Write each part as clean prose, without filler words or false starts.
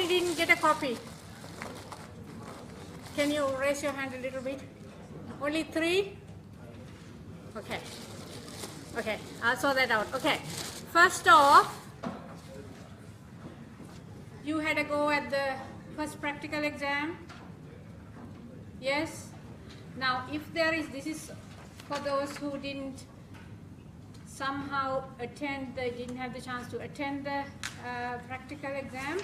many didn't get a copy? Can you raise your hand a little bit? Only 3? Okay. Okay, I'll sort that out. Okay. First off, you had a go at the first practical exam. Yes? Now, if there is, this is for those who didn't somehow attend, they didn't have the chance to attend the practical exam.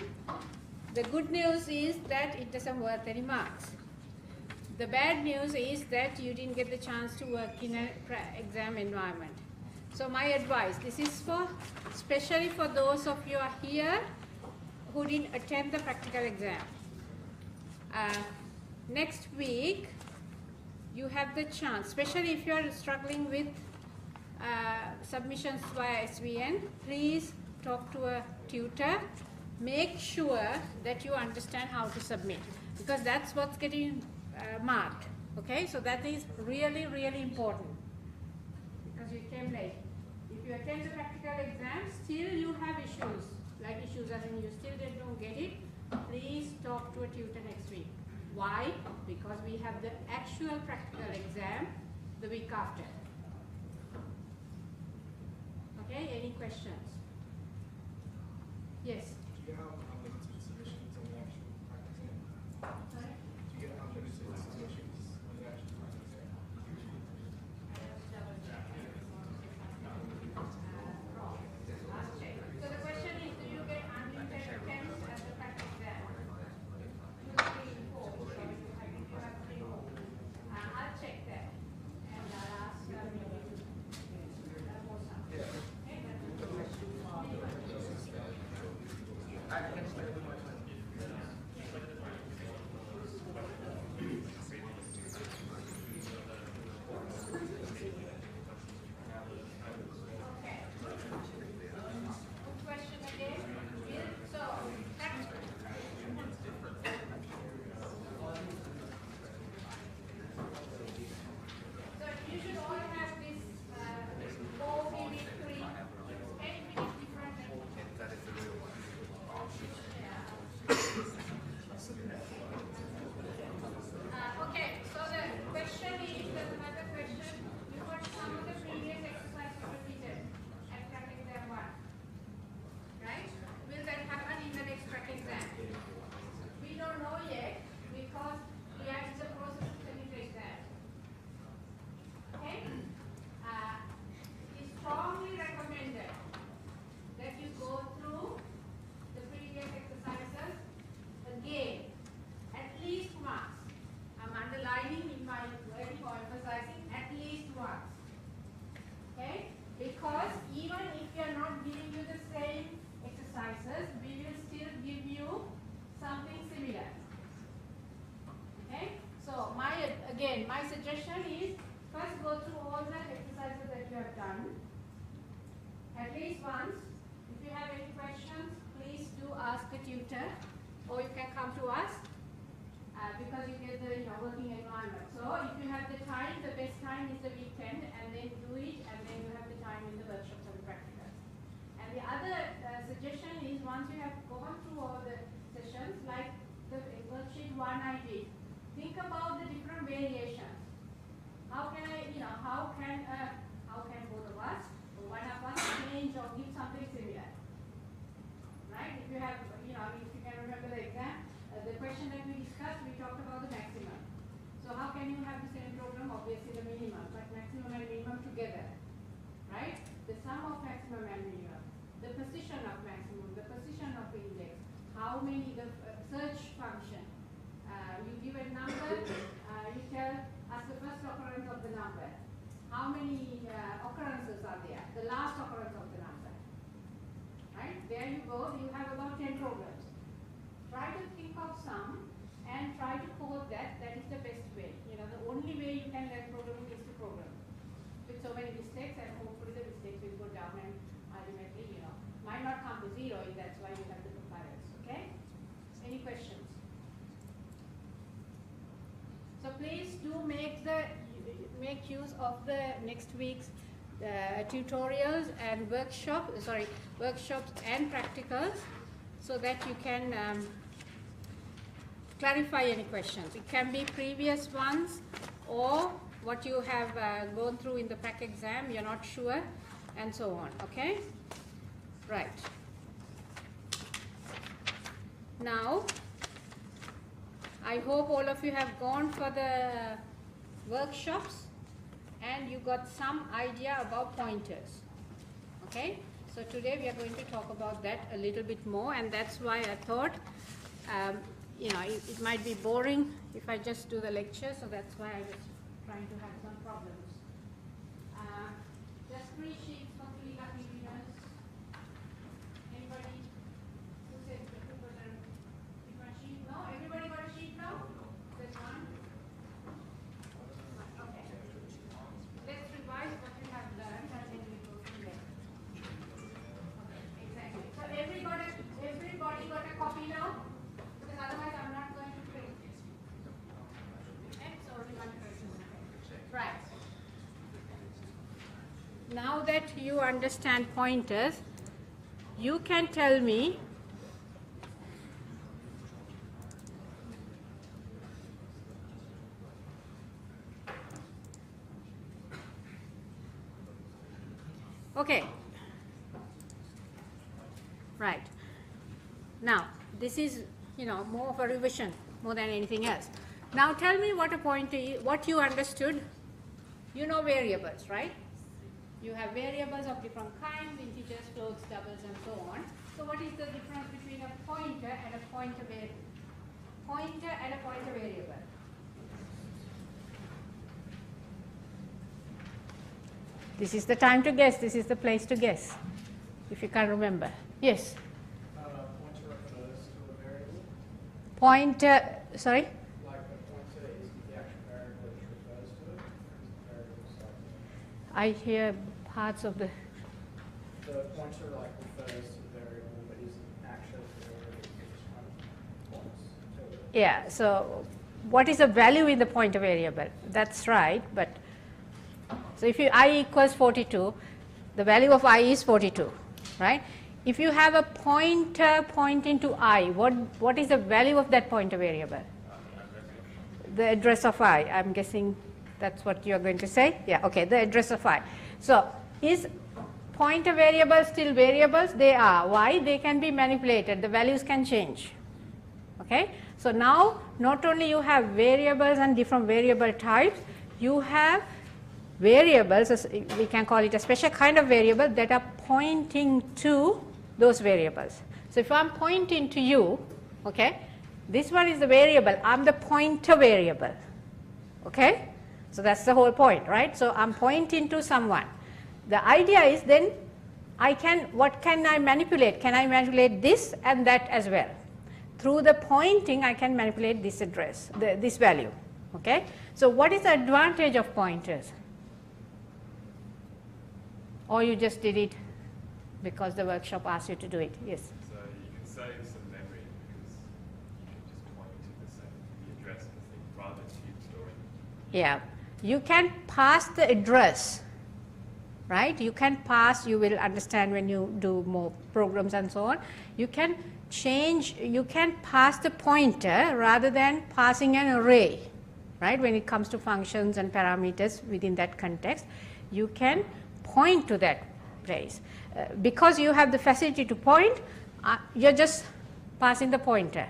The good news is that it doesn't worth any marks. The bad news is that you didn't get the chance to work in an exam environment. So my advice, this is for, especially for those of you are here who didn't attend the practical exam. Next week, you have the chance, especially if you are struggling with submissions via SVN, please talk to a tutor. Make sure that you understand how to submit, because that's what's getting marked. Okay, so that is really, really important, because you came late. If you attend the practical exam, still you have issues, like issues as in you still don't get it, please talk to a tutor next week. Why? Because we have the actual practical exam the week after. Okay, any questions? Yes? Do you have unlimited submissions on the actual practice exam? Sorry? Do you get unlimited submissions on the actual practice exam? So the question is, do you get unlimited attempts at the practice exam? I'll check that and I'll ask question again. So, you should all have this 4-minute, 8-minute different. Okay, so the question is, there's another question. You got some of the previous exercises repeated at track exam 1. Right? Will that happen in the next track exam? We don't know yet because we are in the process of sending the exam. Okay? It's strongly recommended that you go through the previous exercises again, at least once. I'm underlining in my wording or emphasizing at least once. Okay? Because even if we are not giving you the same exercises, we will still give you something similar. Okay? So my suggestion is first go through all the exercises that you have done at least once. If you have any questions, please do ask a tutor, or you can come to us because you get the working environment. So if you have the time, the best time is the weekend, and then do it, and then you have the time in the workshops and the practicals. And the other suggestion is, once you have gone through all the sessions, like the worksheet 1 I did, think about the different variations. How can both of us, or one of us, change or give something similar? Right? If you have, if you can remember the exam, the question that we discussed, we talked about the maximum. So how can you have the same program? Obviously the minimum, but maximum and minimum together. Right? The sum of maximum and minimum. The position of maximum, the position of index. How many, the search function. You give a number, you tell us the first occurrence of the number. How many occurrences are there? The last occurrence of the number. Right? There you go, you have about 10 programs. Try to think of some and try to code that. That is the best way. The only way you can learn programming is to program. With so many mistakes, and hopefully the mistakes will go down and ultimately, might not come to 0, and that's why you have the compilers. Okay? Any questions? So please do make use of the next week's tutorials and workshops and practicals, so that you can clarify any questions. It can be previous ones or what you have gone through in the PAC exam, you're not sure, and so on, okay? Right. Now, I hope all of you have gone for the workshops and you got some idea about pointers, okay? So today we are going to talk about that a little bit more, and that's why I thought, you know, it might be boring if I just do the lecture, so that's why I was trying to have some problems. Just 3 sheets for 3 lucky winners. Anybody who said who got a different sheet? No? Everybody got a sheet now? There's one? Okay. Let's revise what we have learned and then we go from there. Okay, exactly. So everybody got a copy now? Because otherwise I'm not going to print. Okay, so only one person. Right. Now that you understand pointers, you can tell me okay. Right. Now, this is, you know, more of a revision more than anything else. Now tell me what a pointer is, what you understood. You know variables, right? You have variables of different kinds, integers, floats, doubles, and so on. So what is the difference between a pointer and a pointer variable? Pointer and a pointer variable. This is the time to guess. This is the place to guess, if you can't remember. Yes? Pointer refers to a variable. Pointer, sorry? Like a pointer is the actual variable which refers to it. The variable is like I hear parts of the... the pointer like refers to the variable but isn't actually the variable. It just kind of points to it. Yeah, so what is the value in the pointer variable? That's right, but so if you I equals 42, the value of I is 42, right? If you have a pointer pointing to I, what is the value of that pointer variable? The address of I. I'm guessing that's what you are going to say. Yeah, okay, the address of I. So is pointer variables still variables? They are. Why? They can be manipulated. The values can change. Okay. So now not only you have variables and different variable types, you have variables, we can call it a special kind of variable that are pointing to those variables. So if I'm pointing to you, okay, this one is the variable, I'm the pointer variable, okay. So that's the whole point, right? So I'm pointing to someone. The idea is then what can I manipulate? Can I manipulate this and that as well? Through the pointing, I can manipulate this address, this value, okay. So what is the advantage of pointers? Or you just did it because the workshop asked you to do it? Yes. So you can save some memory because you can just point to the address of the thing rather than keep storing. Yeah. You can pass the address, right? You can pass, you will understand when you do more programs and so on. You can change, you can pass the pointer rather than passing an array, right? When it comes to functions and parameters within that context, you can point to that place. Because you have the facility to point, you're just passing the pointer,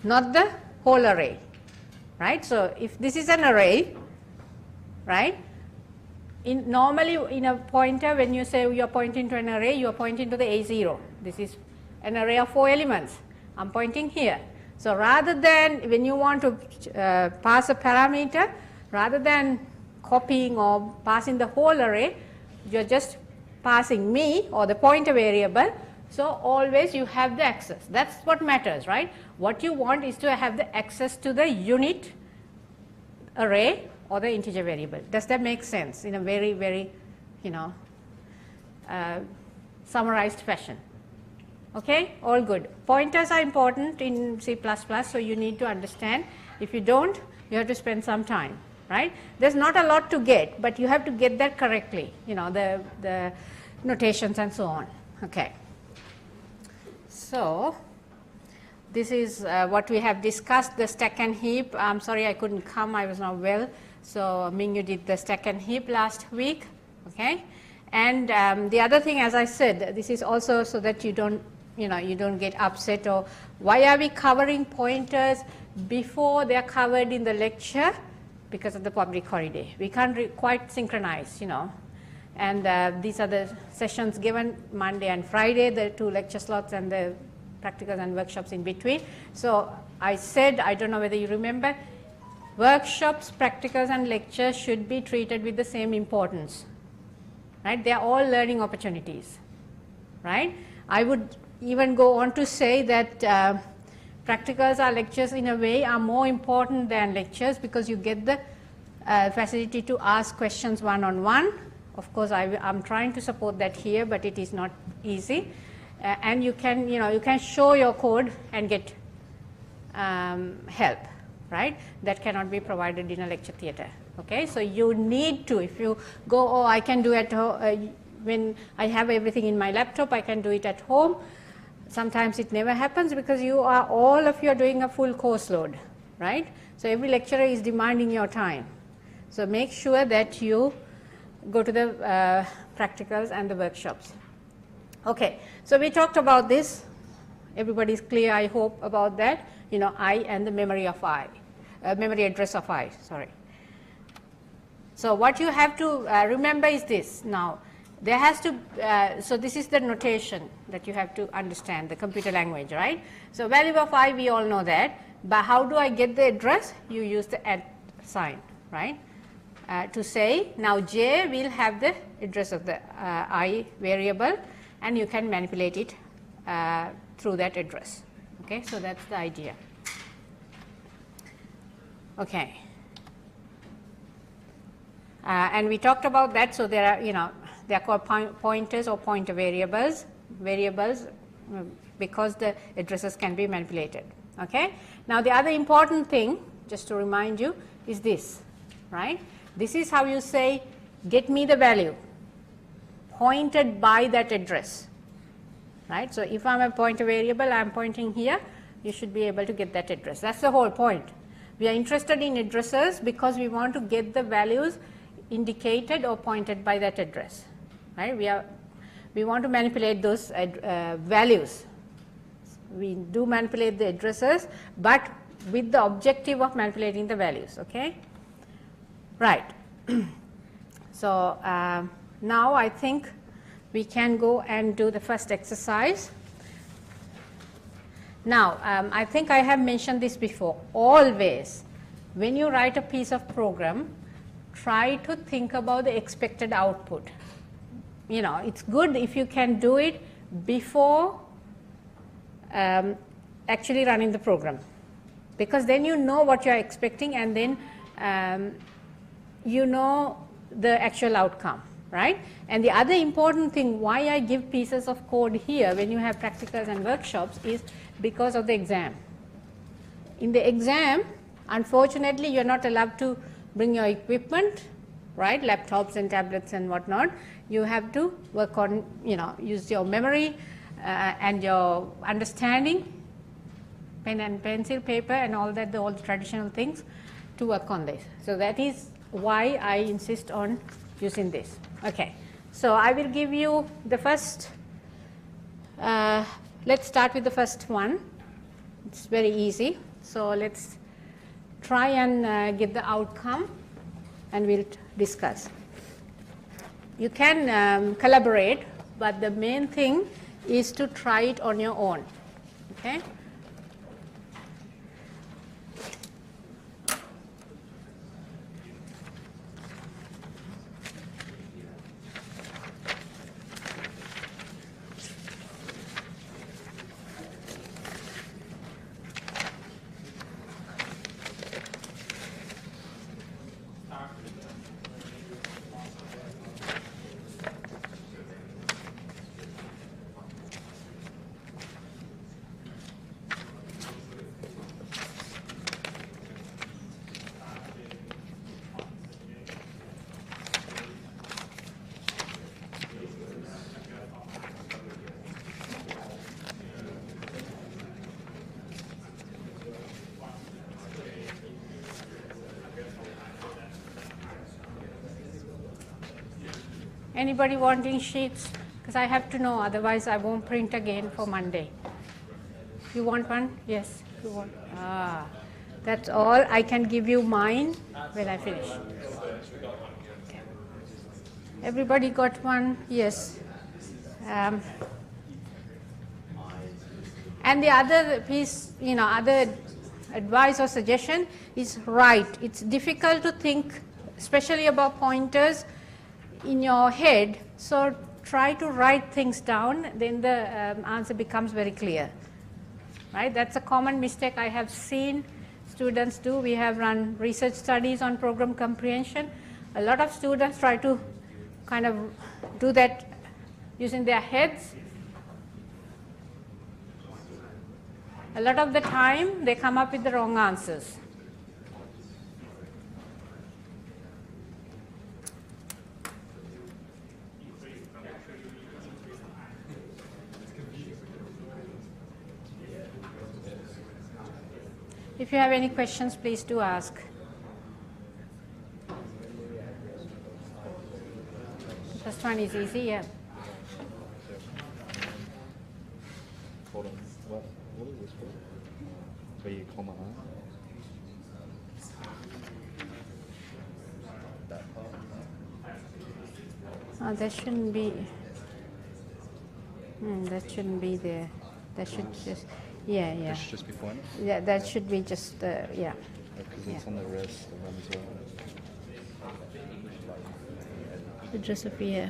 not the whole array, right? So if this is an array, right? Normally in a pointer, when you say you're pointing to an array, you're pointing to the A0. This is an array of 4 elements. I'm pointing here. So rather than, when you want to pass a parameter, rather than copying or passing the whole array, you're just passing me or the pointer variable. So always you have the access. That's what matters, right? What you want is to have the access to the unit array or the integer variable. Does that make sense in a very, very, you know, summarized fashion? Okay, all good. Pointers are important in C++, so you need to understand. If you don't, you have to spend some time, right? There's not a lot to get, but you have to get that correctly, you know, the notations and so on. Okay. So this is what we have discussed, the stack and heap. I'm sorry I couldn't come, I was not well. So Mingyu did the stack and heap last week. Okay. And the other thing, as I said, this is also so that you don't, you don't get upset, or why are we covering pointers before they are covered in the lecture? Because of the public holiday. We can't quite synchronize, And these are the sessions given Monday and Friday, the 2 lecture slots and the practicals and workshops in between. So I said, I don't know whether you remember, workshops, practicals and lectures should be treated with the same importance. Right? They are all learning opportunities. Right? I would even go on to say that practicals or lectures in a way are more important than lectures, because you get the facility to ask questions one-on-one. Of course, I'm trying to support that here, but it is not easy. And you can, you can show your code and get help, right? That cannot be provided in a lecture theater. Okay, so you need to, if you go, oh, I can do it when I have everything in my laptop, I can do it at home. Sometimes it never happens because all of you are doing a full course load, right? So every lecturer is demanding your time. So make sure that you go to the practicals and the workshops. Okay, so we talked about this. Everybody is clear, I hope, about that. I and the memory of I, memory address of I, sorry. So what you have to remember is this. Now, there has to, so this is the notation that you have to understand, the computer language, right? So value of I, we all know that. But how do I get the address? You use the @ sign, right? To say, now j will have the address of the I variable, and you can manipulate it through that address. Okay, so that's the idea. Okay. And we talked about that. So there are, they are called pointers or pointer variables because the addresses can be manipulated. Okay. Now the other important thing, just to remind you, is this, right? This is how you say, get me the value pointed by that address, right? So if I'm a pointer variable, I'm pointing here, you should be able to get that address. That's the whole point. We are interested in addresses because we want to get the values indicated or pointed by that address, right? We want to manipulate those values. We do manipulate the addresses, but with the objective of manipulating the values. Okay, right. So now I think we can go and do the first exercise. Now I think I have mentioned this before. Always when you write a piece of program, try to think about the expected output. It's good if you can do it before actually running the program, because then you know what you are expecting, and then you know the actual outcome, right? And the other important thing why I give pieces of code here when you have practicals and workshops is because of the exam. In the exam, unfortunately, you're not allowed to bring your equipment, right? Laptops and tablets and whatnot. You have to work on, use your memory and your understanding, pen and pencil, paper and all that, all the traditional things to work on this. So that is why I insist on using this. Okay, so I will give you the first, let's start with the first one. It's very easy. So let's try and get the outcome and we'll discuss. You can collaborate, but the main thing is to try it on your own. Okay. Anybody wanting sheets? Because I have to know, otherwise I won't print again for Monday. You want one? Yes, you want. Ah, that's all. I can give you mine when I finish. Everybody got one? Yes. And the other piece, other advice or suggestion is write. It's difficult to think, especially about pointers, in your head. So try to write things down, then the answer becomes very clear. Right? That's a common mistake I have seen students do. We have run research studies on program comprehension. A lot of students try to kind of do that using their heads. A lot of the time they come up with the wrong answers. If you have any questions, please do ask. First one is easy, yeah. Hold on. What is this for? Where you comma That shouldn't be. That shouldn't be there. That should just. Yeah. This should just be pointed? Yeah, that should be just, yeah. Because it's on the rest of them as well. Address of, yeah.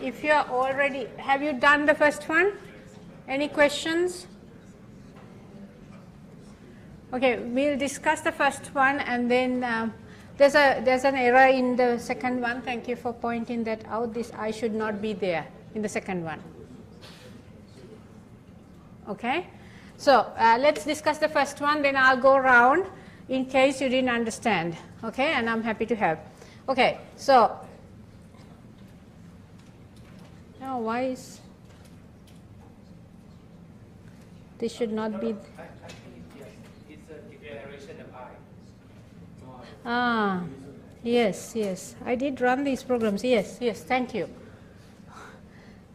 If you are already, have you done the first one? Any questions? Okay, we'll discuss the first one, and then there's an error in the second one. Thank you for pointing that out. This I should not be there in the second one. Okay, so let's discuss the first one, then I'll go around in case you didn't understand. Okay, and I'm happy to help. Okay, so now why is this should not be? It's a declaration of I. Ah, yes, I did run these programs. Yes, thank you.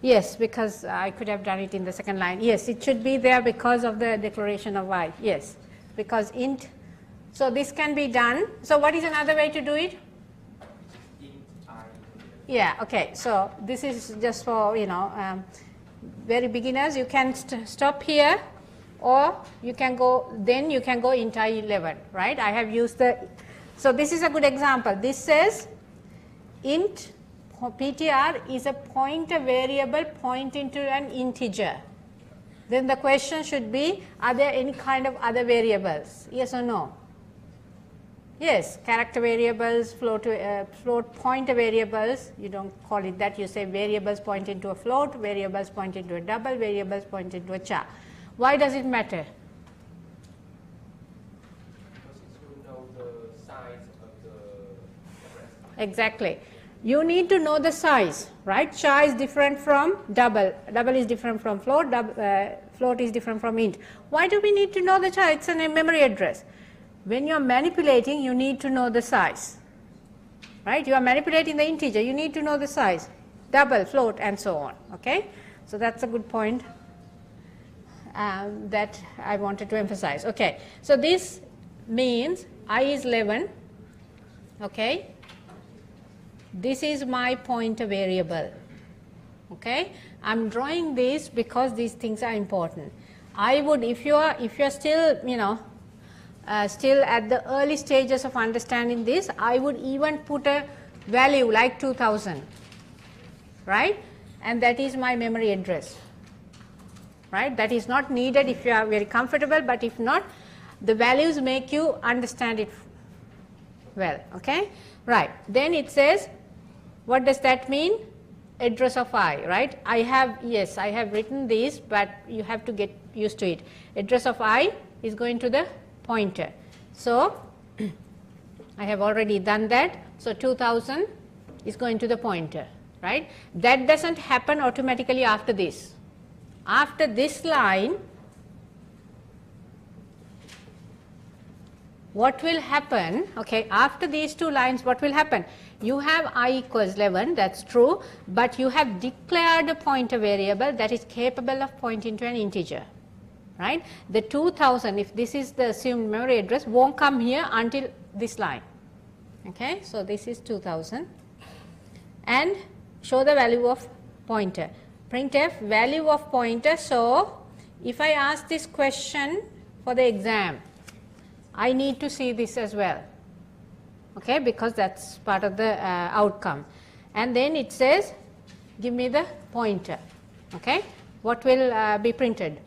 Yes, because I could have done it in the second line. Yes, it should be there because of the declaration of I. Yes, because int. So this can be done. So what is another way to do it? Int I. Yeah, okay. So this is just for, very beginners. You can stop here, or you can go, then you can go int I 11, right? I have used the. So this is a good example. This says int PTR is a pointer variable pointing to an integer. Then the question should be, are there any kind of other variables? Yes or no? Yes, character variables, float pointer variables. You don't call it that. You say variables pointing to a float, variables pointing to a double, variables pointing to a char. Why does it matter? Exactly. You need to know the size, right? Char is different from double. Double is different from float. Float is different from int. Why do we need to know the char? It's a memory address. When you are manipulating, you need to know the size, right? You are manipulating the integer. You need to know the size, double, float, and so on. Okay, so that's a good point that I wanted to emphasize. Okay, so this means I is 11. Okay. This is my pointer variable. Okay, I'm drawing this because these things are important. I would, if you're still, still at the early stages of understanding this, I would even put a value like 2000, right? And that is my memory address, right? That is not needed if you are very comfortable, but if not, the values make you understand it well. Okay, right? Then it says, what does that mean? Address of I, right? I have written this, but you have to get used to it. Address of I is going to the pointer. So I have already done that. So 2000 is going to the pointer, right? That doesn't happen automatically after this. After this line, what will happen, okay, after these two lines, what will happen? You have I equals 11, that's true, but you have declared a pointer variable that is capable of pointing to an integer, right? The 2000, if this is the assumed memory address, won't come here until this line, okay? So this is 2000, and show the value of pointer. Printf value of pointer. So if I ask this question for the exam, I need to see this as well, okay, because that's part of the outcome. And then it says, give me the pointer, okay. What will be printed?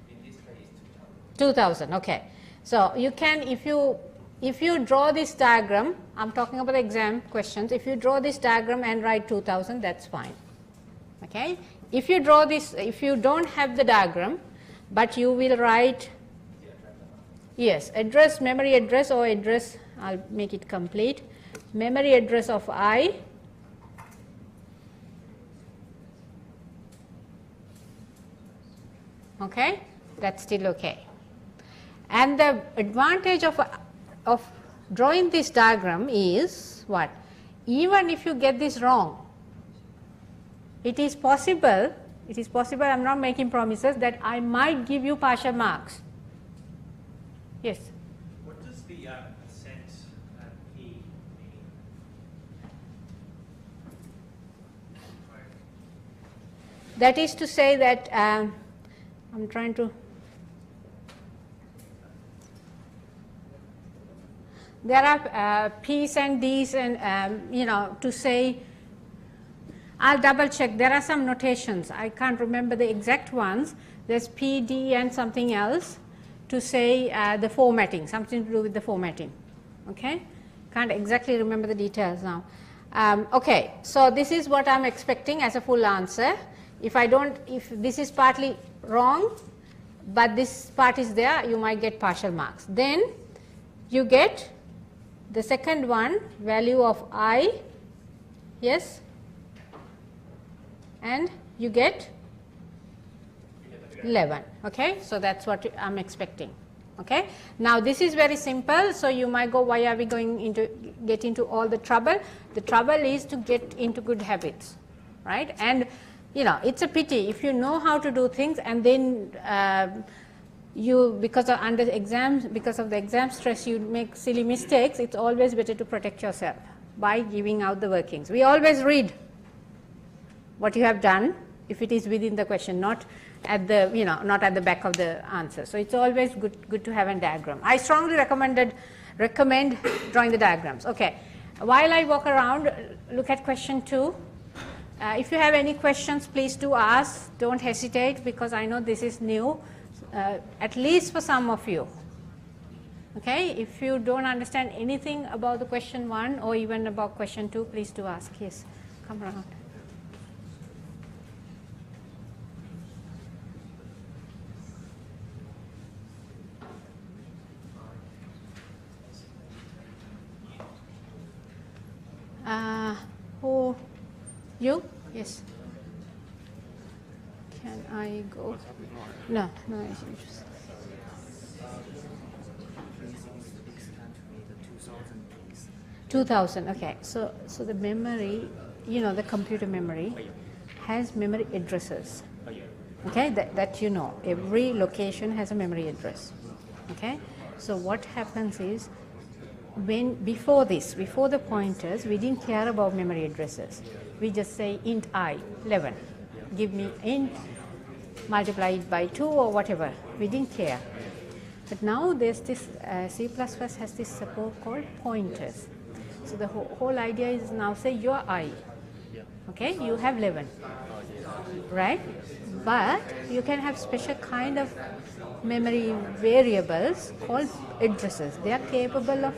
In this case, 2000, okay. So you can, if you draw this diagram, I'm talking about exam questions, if you draw this diagram and write 2000, that's fine, okay. If you draw this, if you don't have the diagram, but you will write, yes, address, memory address or address, I'll make it complete, memory address of I, okay, that's still okay. And the advantage of drawing this diagram is what? Even if you get this wrong, it is possible, I am not making promises, that I might give you partial marks. Yes? What does the percent P mean? That is to say that, I'm trying to, there are P's and D's and, you know, to say, I'll double check, there are some notations, I can't remember the exact ones, there's P, D and something else to say the formatting, something to do with the formatting, okay. Can't exactly remember the details now. Okay, so this is what I'm expecting as a full answer. If this is partly wrong, but this part is there, you might get partial marks. Then you get the second one, value of I, yes, and you get 11, okay. So that's what I'm expecting, okay. Now this is very simple, so you might go, why are we going get into all the trouble? The trouble is to get into good habits, right? And you know, it's a pity if you know how to do things and then because of the exam stress, you make silly mistakes. It's always better to protect yourself by giving out the workings. We always read what you have done if it is within the question, not at the, you know, not at the back of the answer. So it's always good to have a diagram. I strongly recommend drawing the diagrams. Okay, while I walk around, look at question 2. If you have any questions, please do ask. Don't hesitate, because I know this is new, at least for some of you. Okay, if you don't understand anything about the question 1 or even about question 2, please do ask. Yes, come around. Who? You? Yes. Can I go? No, no. I should just. Please. 2000. Okay. So the memory, you know, the computer memory has memory addresses. Okay, that you know, every location has a memory address. Okay. So what happens is, before the pointers, we didn't care about memory addresses. We just say int I, 11. Give me int, multiply it by 2 or whatever. We didn't care. But now there's this, C++ has this support called pointers. So the whole idea is now say your I. Okay, you have 11. Right? But you can have special kind of memory variables called addresses. They are capable of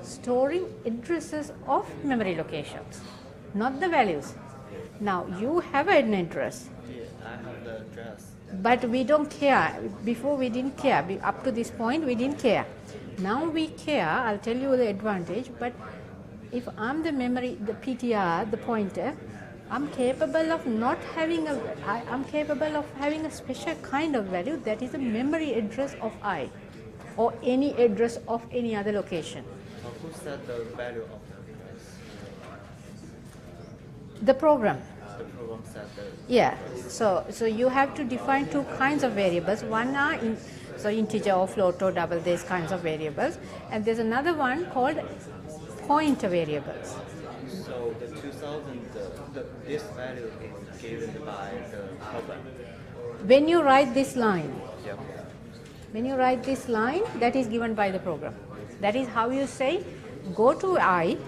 storing addresses of memory locations, not the values. Now you have an address, I have the address. But we don't care. Before we didn't care. Up to this point we didn't care. Now we care. I'll tell you the advantage. But if I'm the memory, the PTR, the pointer, I'm capable of not having a, I'm capable of having a special kind of value that is a memory address of I or any address of any other location. Who set the value of the address? The program. The program set the Yeah, so you have to define two kinds of variables. One are integer or float or double, these kinds of variables, and there's another one called pointer variables. So the 2000, this value is given by the program. When you write this line, Yep. when you write this line, that is given by the program. That is how you say, go to I,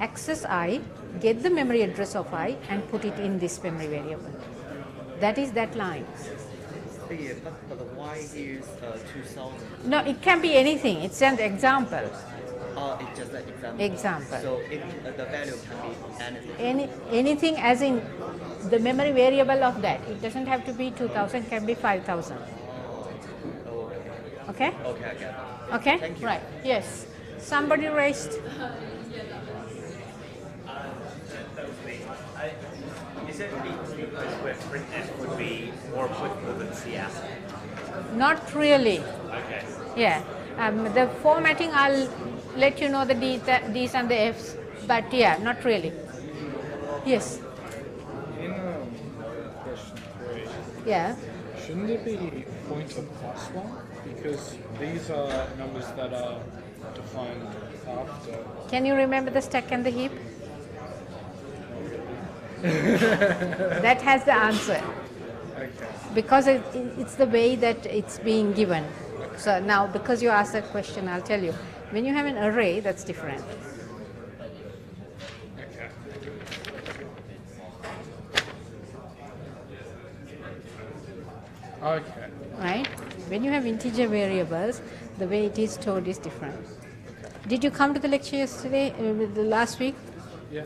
access I, get the memory address of I, and put it in this memory variable. That is that line. Yeah, but the y is 2000. No, it can be anything. It's an example. It's just an example. Example. So the value can be anything. Anything as in the memory variable of that. It doesn't have to be 2000, can be 5000. Okay? Okay, I get it. Okay? Thank you. Right. Yes. Somebody raised. That was me. Is it because where printf would be more applicable than CS? Not really. Okay. Yeah. The formatting, I'll let you know the D's and the F's. But yeah, not really. Yes. In question 3, Yeah. shouldn't it be pointer plus 1? Because these are numbers that are defined after. Can you remember the stack and the heap? That has the answer. Okay. Because it's the way that it's being given. So now, because you asked that question, I'll tell you. When you have an array, that's different. Okay. Okay. Right? When you have integer variables, the way it is stored is different. Did you come to the lecture yesterday, the last week? Yeah.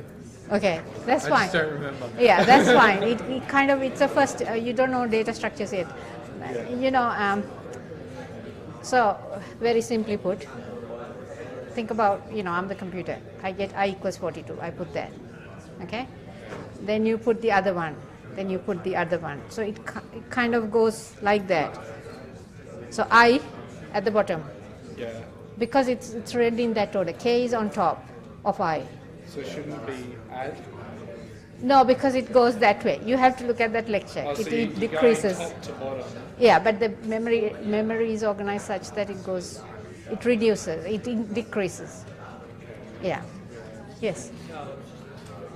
Okay, that's I fine. just don't remember. Yeah, that's fine. It kind of, it's a first, you don't know data structures yet. Yeah. You know, so very simply put, think about, I'm the computer. I get I equals 42. I put that. Okay? Then you put the other one. Then you put the other one. So it kind of goes like that. So I at the bottom. Yeah. Because it's read in that order. K is on top of I. So shouldn't it be add? No, because it goes that way. You have to look at that lecture. Oh, so it you're decreases. going top to bottom. Yeah, but the memory is organized such that it reduces, it decreases. Yeah. Yes.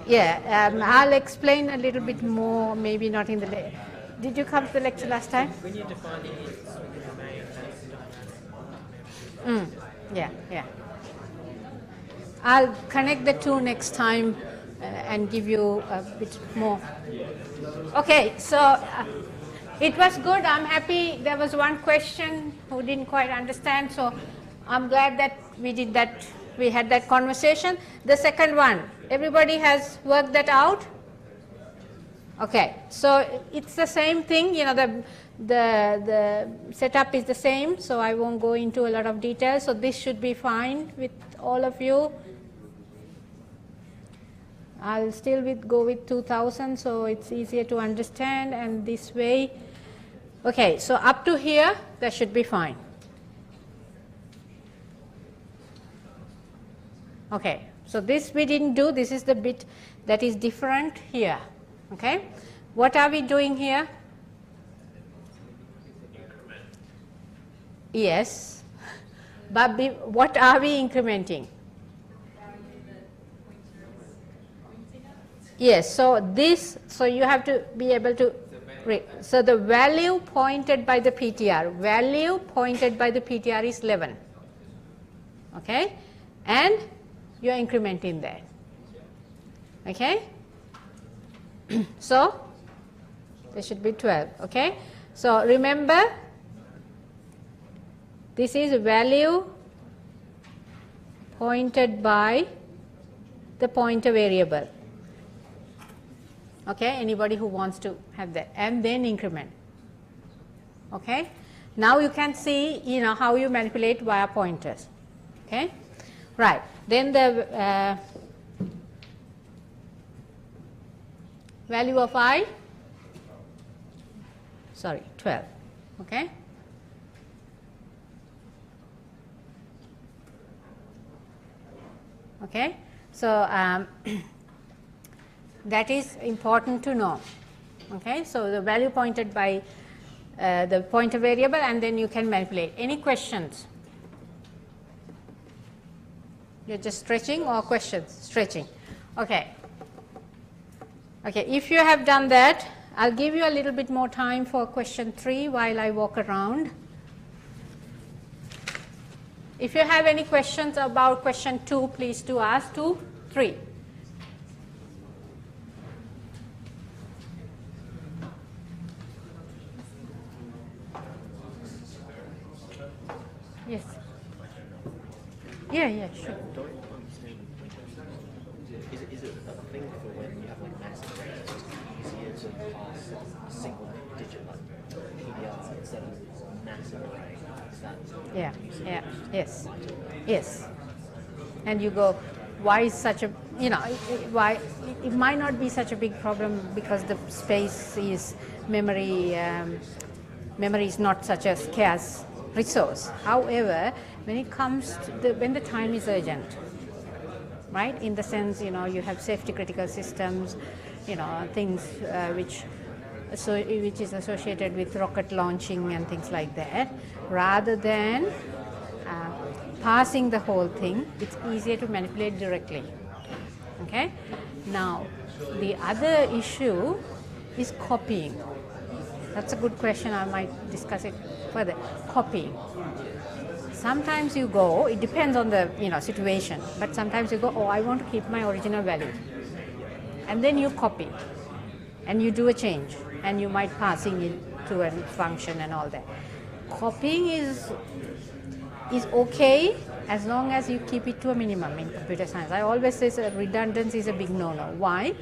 Yeah, I'll explain a little bit more, maybe not in the Did you come to the lecture last time? When you define the ints with the main, that's dynamic. Yeah. I'll connect the two next time and give you a bit more. Okay, so it was good. I'm happy. There was one question who didn't quite understand, so I'm glad that we did that. We had that conversation. The second one, everybody has worked that out? Okay, so it's the same thing, the setup is the same, so I won't go into a lot of details. So this should be fine with all of you. I'll still go with 2000, so it's easier to understand, and this way. Okay, so up to here, that should be fine. Okay, so this we didn't do. This is the bit that is different here. Okay, what are we doing here? Yes, but what are we incrementing? Yes, so you have to be able to read. So the value pointed by the PTR, is 11. Okay, and you are incrementing that. Okay, so there should be 12. Okay, so remember, this is a value pointed by the pointer variable. Okay, anybody who wants to have that, and then increment. Okay, now you can see, you know, how you manipulate via pointers. Okay, right. Then the value of I, sorry, 12. Okay. Okay, so that is important to know. Okay, so the value pointed by the pointer variable, and then you can manipulate. Any questions? You're just stretching or questions? Stretching. Okay. Okay, if you have done that, I'll give you a little bit more time for question 3 while I walk around. If you have any questions about question 2, please do ask. 2, 3. Yes. Yeah, sure. Don't understand. Is it a thing for when you have like massive ranges, it's easier to pass a single digit like PDR instead of massive array? Is that Yes. And you go, why is such a, you know, why it might not be such a big problem because the space is memory is not such a scarce resource. However, when it comes to when the time is urgent, right, in the sense, you know, you have safety critical systems, you know, things which is associated with rocket launching and things like that, rather than passing the whole thing, it's easier to manipulate directly. Okay, now the other issue is copying. That's a good question. I might discuss it further. Copying. Sometimes you go, it depends on the, you know, situation, but sometimes you go, oh, I want to keep my original value, and then you copy and you do a change, and you might passing it to a function and all that. Copying is okay as long as you keep it to a minimum in computer science. I always say redundancy is a big no-no. Why?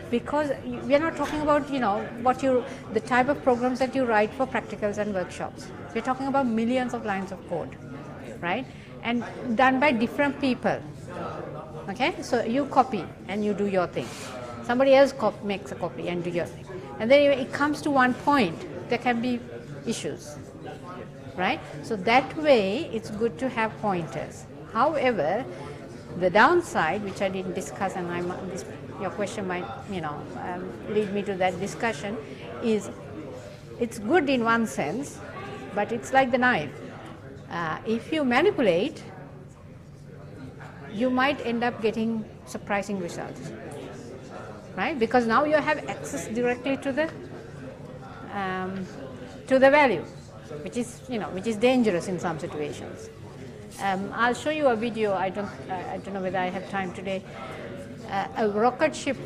Because we are not talking about, you know, the type of programs that you write for practicals and workshops. We're talking about millions of lines of code, right? And done by different people. Okay, so you copy and you do your thing. Somebody else makes a copy and do your thing. And then it comes to one point, there can be issues, right? So that way, it's good to have pointers. However, the downside, which I didn't discuss, and your question might, you know, lead me to that discussion, is it's good in one sense, but it's like the knife. If you manipulate, you might end up getting surprising results, right? Because now you have access directly to the value, which is dangerous in some situations. I'll show you a video. I don't know whether I have time today. A rocket ship,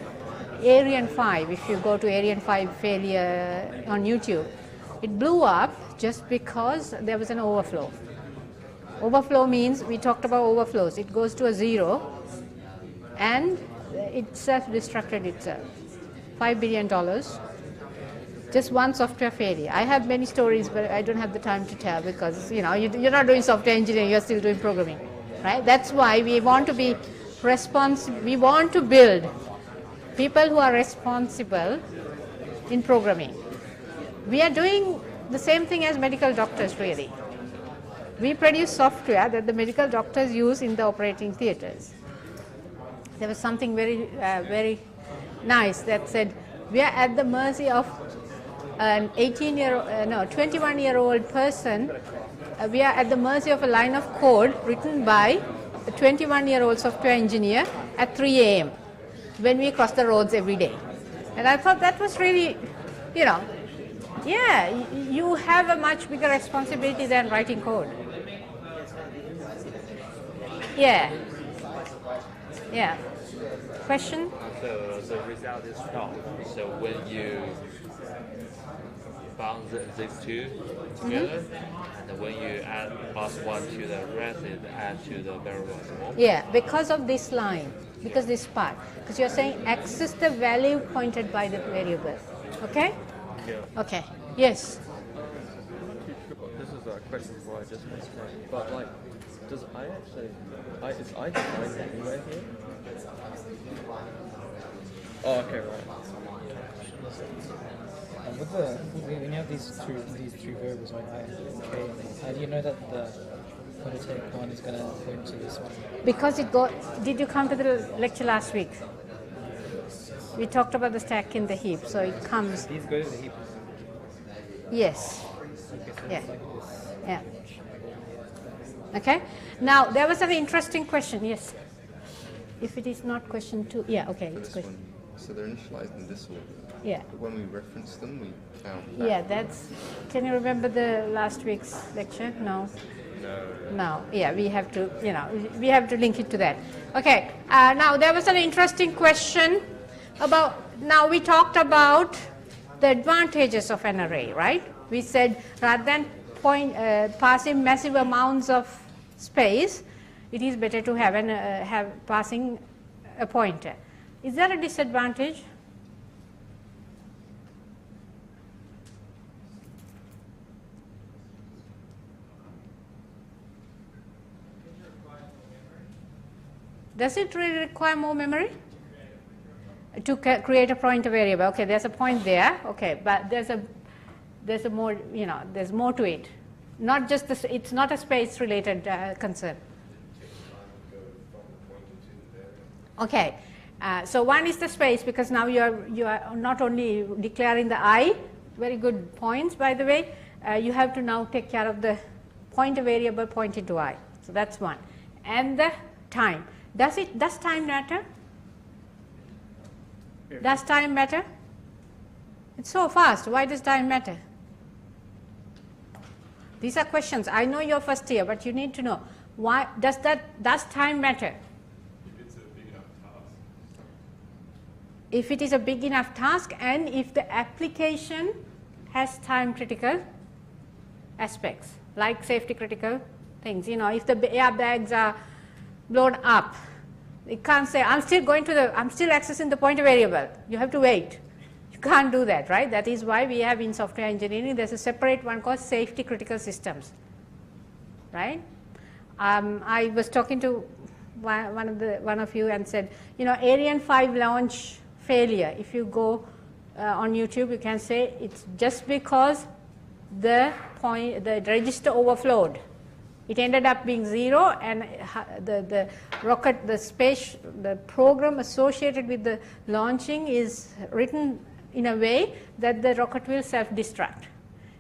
Ariane 5. If you go to Ariane 5 failure on YouTube, it blew up just because there was an overflow. Overflow means, we talked about overflows. It goes to a 0, and it self-destructed itself. $5 billion. Just one software failure. I have many stories, but I don't have the time to tell because, you know, you're not doing software engineering, you're still doing programming, right? That's why we want to be responsible. We want to build people who are responsible in programming. We are doing the same thing as medical doctors, really. We produce software that the medical doctors use in the operating theaters. There was something very nice that said, we are at the mercy of an 21-year-old person. We are at the mercy of a line of code written by a 21-year-old software engineer at 3 a.m. when we cross the roads every day. And I thought that was really, you know, yeah, you have a much bigger responsibility than writing code. Yeah. Question? The result is false. So when you combine these two together, and when you add +1 to the rest, it add to the variable small. Yeah, because of this line, because this part. Because you're saying access the value pointed by the variable. Okay? Yeah. Okay. Yes. This is a question for I just missed it. But like, does I actually, is I defined anywhere here? Oh, okay, right. When you have these two variables, like I and k, how do you know that the quantitative one is going to point to this one? Because it go. Did you come to the lecture last week? We talked about the stack in the heap, so it comes. These go to the heap. Yes. Okay, so Yeah. it's like this. Yeah. Okay. Now there was an interesting question. Yes. If it is not question 2, yeah. Okay, For it's this question. one, so they're initialized in this order. Yeah. But when we reference them, we count. Yeah, backward. that's. Can you remember the last week's lecture? No. No. No. Yeah, we have to. We have to link it to that. Okay. Now there was an interesting question about. Now we talked about the advantages of an array, right? We said rather than passing massive amounts of space, it is better to have passing a pointer. Is there a disadvantage? Does it really require more memory? To create a pointer variable. Okay, there's a point there. Okay, but there's a more, there's more to it. Not just this, it's not a space related concern. Okay, so one is the space, because now you are not only declaring the I, very good points by the way, you have to now take care of the pointer variable pointed to I. So that's one. And the time. Does time matter? Does time matter? It's so fast. Why does time matter? These are questions. I know you're first year, but you need to know why does time matter? If it's a big enough task. If it is a big enough task, and if the application has time critical aspects, like safety critical things. If the airbags are blown up, it can't say I'm still accessing the pointer variable. You have to wait. You can't do that, right? That is why we have in software engineering there's a separate one called safety critical systems, right? I was talking to one of you and said, Ariane 5 launch failure. If you go on YouTube, you can say it's just because the register overflowed. It ended up being 0, and the rocket, the program associated with the launching is written in a way that the rocket will self-destruct.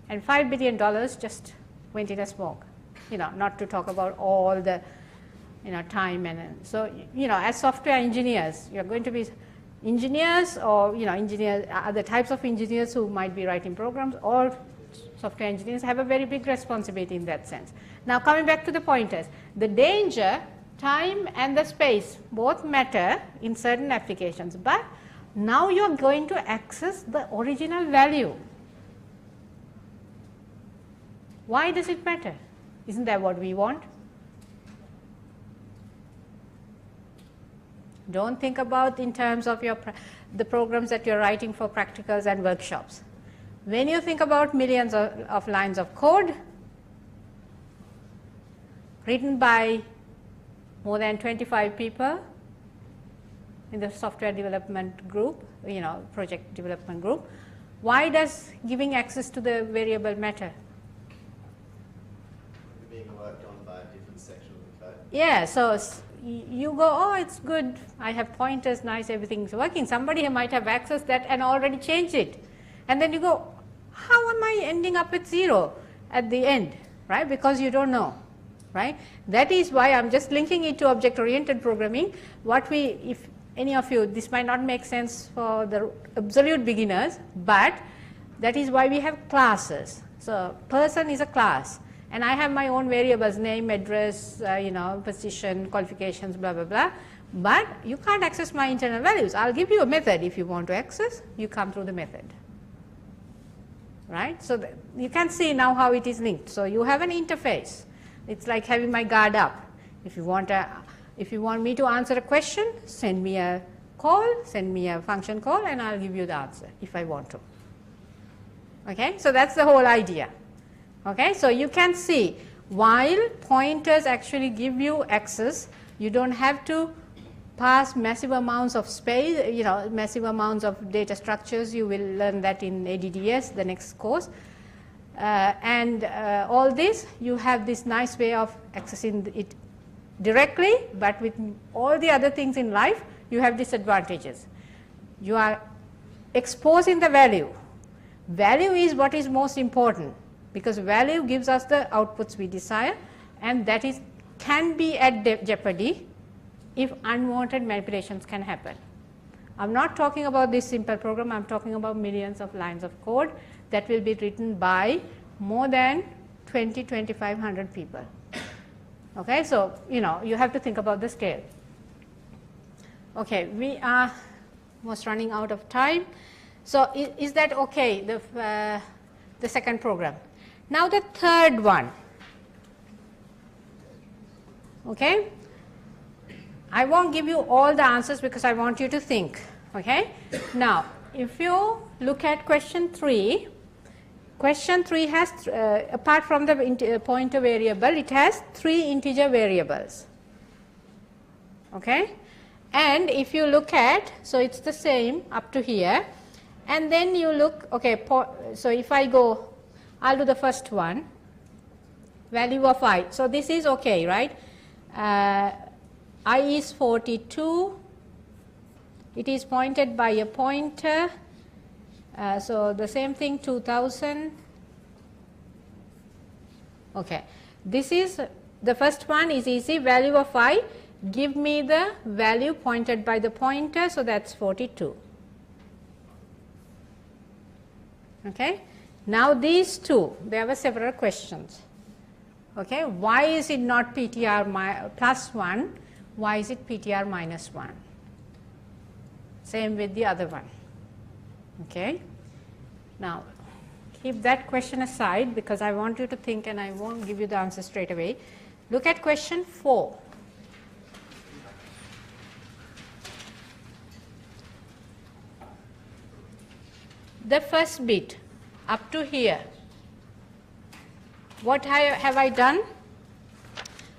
And $5 billion just went in a smoke. Not to talk about all the, time and so, as software engineers, you're going to be engineers or, other types of engineers who might be writing programs, or software engineers have a very big responsibility in that sense. Now coming back to the pointers, the danger, time and the space both matter in certain applications, but now you are going to access the original value. Why does it matter? Isn't that what we want? Don't think about in terms of the programs that you're writing for practicals and workshops. When you think about millions of lines of code written by more than 25 people in the software development group, project development group, why does giving access to the variable matter? Being worked on by a different section of the code. Yeah, so you go, oh, it's good, I have pointers, nice, everything's working. Somebody might have accessed that and already changed it. And then you go, how am I ending up with 0 at the end, right? Because you don't know, right? That is why I'm just linking it to object-oriented programming. If any of you, this might not make sense for the absolute beginners, but that is why we have classes. So person is a class, and I have my own variables, name, address, position, qualifications, blah, blah, blah. But you can't access my internal values. I'll give you a method. If you want to access, you come through the method. right? So you can see now how it is linked. So you have an interface. It's like having my guard up. If you want me to answer a question, send me a call, send me a function call, and I'll give you the answer if I want to. Okay, so that's the whole idea. Okay, so you can see while pointers actually give you access, you don't have to pass massive amounts of space, you know, massive amounts of data structures. You will learn that in ADDS, the next course. All this, you have this nice way of accessing it directly, but with all the other things in life, you have disadvantages. You are exposing the value. Value is what is most important, because value gives us the outputs we desire, and that can be at jeopardy if unwanted manipulations can happen. I'm not talking about this simple program, I'm talking about millions of lines of code that will be written by more than 2,500 people. Okay, so you know, you have to think about the scale. Okay, we are almost running out of time. So is that okay, the second program? Now the third one. Okay, I won't give you all the answers because I want you to think. Okay, now if you look at question 3, question 3 has apart from the pointer variable, it has 3 integer variables. Okay, and if you look at, so it's the same up to here, and then you look, okay, so if I go, I'll do the first one, value of I. So this is okay, right? I is 42, it is pointed by a pointer, so the same thing, 2000. Okay, this is the first one is easy, value of I, give me the value pointed by the pointer, so that's 42. Okay, now these two, there were several questions. Okay, why is it not PTR plus 1? Why is it PTR minus 1? Same with the other one. Okay, now keep that question aside because I want you to think and I won't give you the answer straight away. Look at question 4. The first bit up to here, what have I done?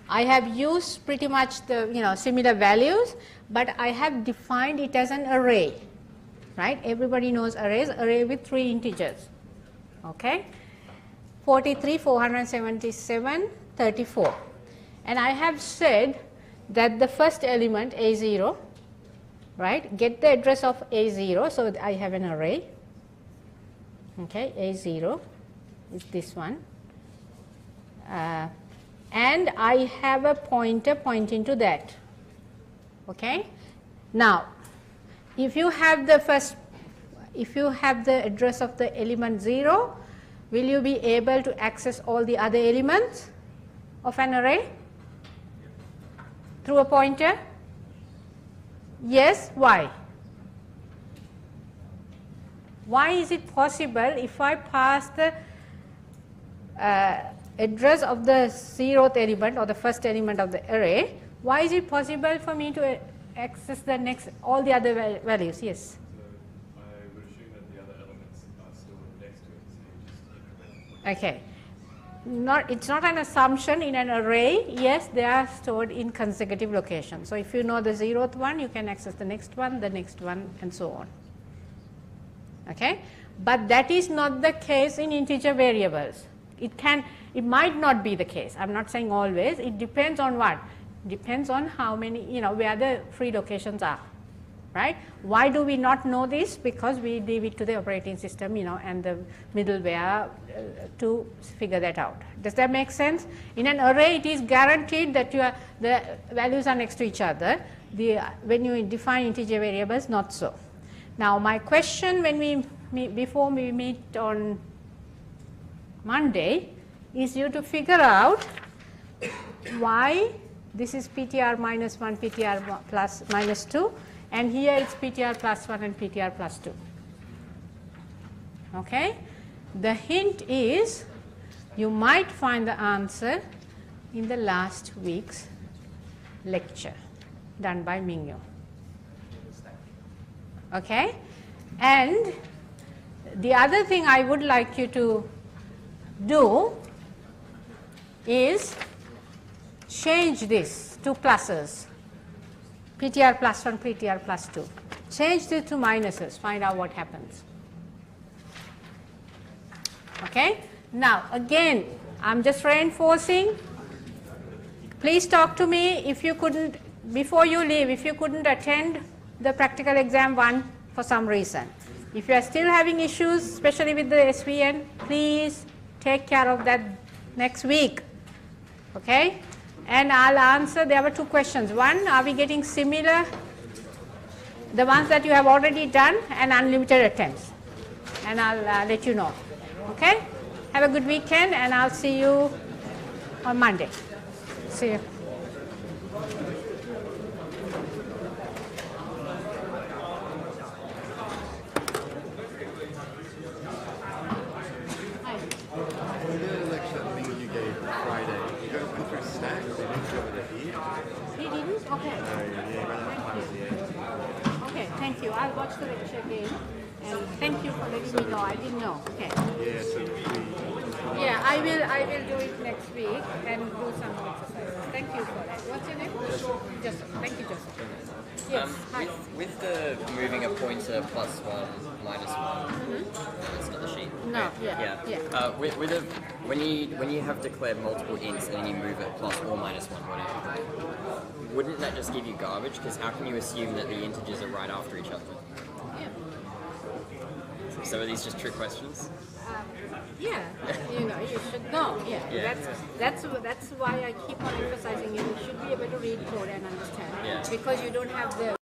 I have used pretty much the similar values, but I have defined it as an array, right? Everybody knows arrays, array with 3 integers. Okay, 43, 477, 34, and I have said that the first element A0, right, get the address of A0, so I have an array. Okay, A0 is this one, and I have a pointer pointing to that. Okay, now if you have the address of the element 0, will you be able to access all the other elements of an array through a pointer? Yes. Why? Why is it possible if I pass the address of the 0th element or the first element of the array, why is it possible for me to access all the other values? Yes. So I would assume that the other elements are still next to it, so you just increment. Okay. It's not an assumption in an array. Yes, they are stored in consecutive locations. So if you know the 0th one, you can access the next one, and so on. Okay, but that is not the case in integer variables. It might not be the case. I'm not saying always. It depends on what? Depends on how many, where the free locations are, right? Why do we not know this? Because we leave it to the operating system, and the middleware to figure that out. Does that make sense? In an array, it is guaranteed that the values are next to each other. When you define integer variables, not so. Now, my question before we meet on Monday is you to figure out why this is PTR minus 1, PTR plus minus 2, and here it's PTR plus 1 and PTR plus 2. Okay? The hint is you might find the answer in the last week's lecture done by Mingyo. Okay? And the other thing I would like you to do is change this to pluses, PTR plus 1, PTR plus 2. Change this to minuses, find out what happens. Okay? Now, again, I'm just reinforcing. Please talk to me if you couldn't, before you leave, if you couldn't attend the practical exam 1 for some reason. If you are still having issues, especially with the SVN, please take care of that next week. Okay? And I'll answer, there were 2 questions. One, are we getting similar, the ones that you have already done, and unlimited attempts? And I'll let you know. Okay? Have a good weekend, and I'll see you on Monday. See you. The lecture thing you gave Friday, you guys went through snacks, you didn't go over the eat? He didn't? Okay. Okay, thank you. I'll watch the lecture again. And thank you for letting me know. I didn't know. Okay. Yeah, so Yeah, I will do it next week and do some exercises. Thank you for that. What's your name? Joseph. Thank you, Joseph. Yes. Hi. With the moving a pointer plus 1, minus 1, that's not the sheet. No, Okay. yeah. With a when you have declared multiple ints and then you move it plus or minus 1, whatever, wouldn't that just give you garbage? Because how can you assume that the integers are right after each other? Yeah. So are these just trick questions? Yeah, you know, you should know. Yeah, Yeah. that's why I keep on emphasizing you should be able to read code and understand. Yeah. Because you don't have the